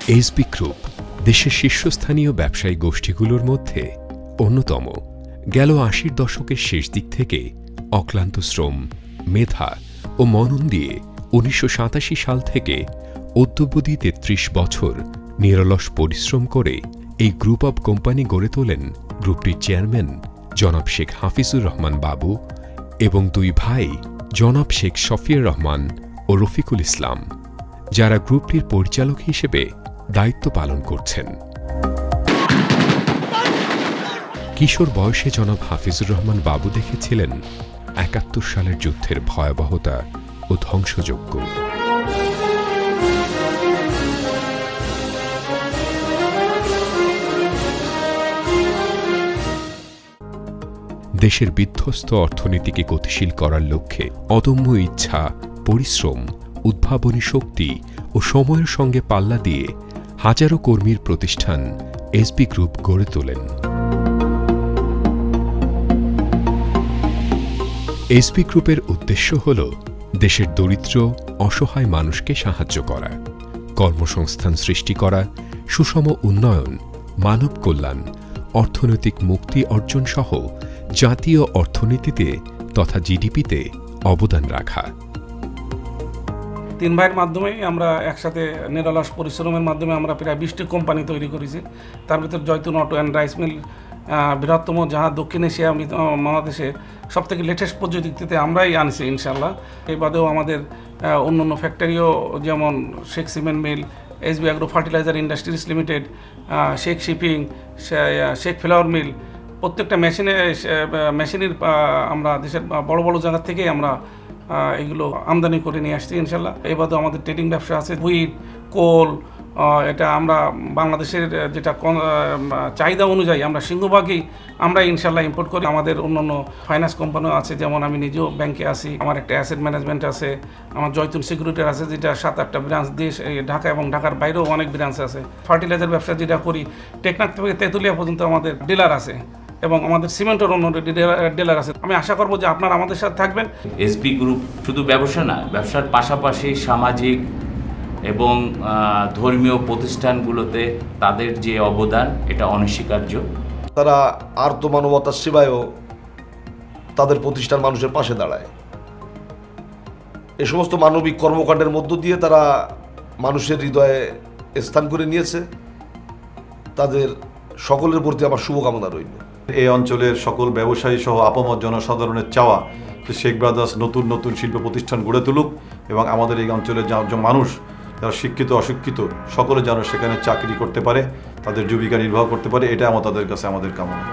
SB group দেশের শীর্ষস্থানীয় ব্যবসায়ী গোষ্ঠীগুলোর মধ্যে অন্যতম। গেল ৮০ দশকের শেষ দিক থেকে অক্লান্ত শ্রম, মেধা ও মনন দিয়ে ১৯৮৭ সাল থেকে অদ্যাবধি ৩৩ বছর নিরলস পরিশ্রম করে এই গ্রুপ অব কোম্পানি গড়ে তোলেন গ্রুপটির চেয়ারম্যান জনাব শেখ হাফিজুর রহমান বাবু এবং দুই ভাই জনাব শেখ শফিউর রহমান ও রফিকুল ইসলাম, যারা গ্রুপটির পরিচালক হিসেবে দায়িত্ব পালন করছেন। কিশোর বয়সে জনাব হাফিজুর রহমান বাবু দেখেছিলেন ৭১ সালের যুদ্ধের ভয়াবহতা ও ধ্বংসযজ্ঞ। দেশের বিধ্বস্ত অর্থনীতিকে গতিশীল করার লক্ষ্যে অদম্য ইচ্ছা, পরিশ্রম, উদ্ভাবনী শক্তি ও সময়ের সঙ্গে পাল্লা দিয়ে হাজারো কর্মীর প্রতিষ্ঠান এসবি গ্রুপ গড়ে তোলেন। এসবি গ্রুপের উদ্দেশ্য হল দেশের দরিদ্র, অসহায় মানুষকে সাহায্য করা, কর্মসংস্থান সৃষ্টি করা, সুষম উন্নয়ন, মানব কল্যাণ, অর্থনৈতিক মুক্তি অর্জন সহ জাতীয় অর্থনীতিতে তথা জিডিপিতে অবদান রাখা। তিন ভাইয়ের মাধ্যমেই আমরা একসাথে নিরলস পরিশ্রমের মাধ্যমে আমরা প্রায় ২০টি কোম্পানি তৈরি করেছি। তার ভিতর Joytun auto and rice mill বৃহত্তম, যাহা দক্ষিণ এশিয়া মহাদেশে সবথেকে লেটেস্ট প্রযুক্তিতে আমরাই আনছি ইনশাল্লাহ। এই বাদেও আমাদের অন্যান্য ফ্যাক্টরিও, যেমন Sheikh cement mill, S B agro fertilizer industries limited, Sheikh shipping, Sheikh flour mill, প্রত্যেকটা মেশিনের আমরা দেশের বড় বড় জায়গা থেকেই আমরা এগুলো আমদানি করে নিয়ে আসছি ইনশাল্লাহ। এবারেও আমাদের ট্রেডিং ব্যবসা আছে, হুইট, কোল, এটা আমরা বাংলাদেশের যেটা চাহিদা অনুযায়ী আমরা সিংহভাগই আমরা ইনশাল্লাহ ইম্পোর্ট করি। আমাদের অন্যান্য ফাইন্যান্স কোম্পানিও আছে, যেমন আমি নিজেও ব্যাংকে আছি, আমার একটা অ্যাসেট ম্যানেজমেন্ট আছে, আমার জয়তুন সিকিউরিটির আছে, যেটা ৭-৮টা ব্রাঞ্চ দেশ, ঢাকা এবং ঢাকার বাইরেও অনেক ব্রাঞ্চ আছে। ফার্টিলাইজার ব্যবসা যেটা করি, টেকনাফ থেকে তেঁতুলিয়া পর্যন্ত আমাদের ডিলার আছে এবং আমাদের সিমেন্টের অন্য ডিলার আছে। আমি আশা করব যে আপনারা আমাদের সাথে থাকবেন। এসবি গ্রুপ শুধু ব্যবসা না, ব্যবসার পাশাপাশি সামাজিক এবং ধর্মীয় প্রতিষ্ঠানগুলোতে তাদের যে অবদান, এটা অনস্বীকার্য। তারা আর্ত মানবতার সেবায়ও তাদের প্রতিষ্ঠান মানুষের পাশে দাঁড়ায়। এই সমস্ত মানবিক কর্মকাণ্ডের মধ্য দিয়ে তারা মানুষের হৃদয়ে স্থান করে নিয়েছে। তাদের সকলের প্রতি আমার শুভকামনা রইল। এই অঞ্চলের সকল ব্যবসায়ী সহ আপামর জনসাধারণের চাওয়া যে শেখ ব্রাদার্স নতুন নতুন শিল্প প্রতিষ্ঠান গড়ে তুলুক এবং আমাদের এই অঞ্চলের যে মানুষ যারা শিক্ষিত অশিক্ষিত সকলে যেন সেখানে চাকরি করতে পারে, তাদের জীবিকা নির্বাহ করতে পারে, এটা তাদের কাছে আমাদের কামনা।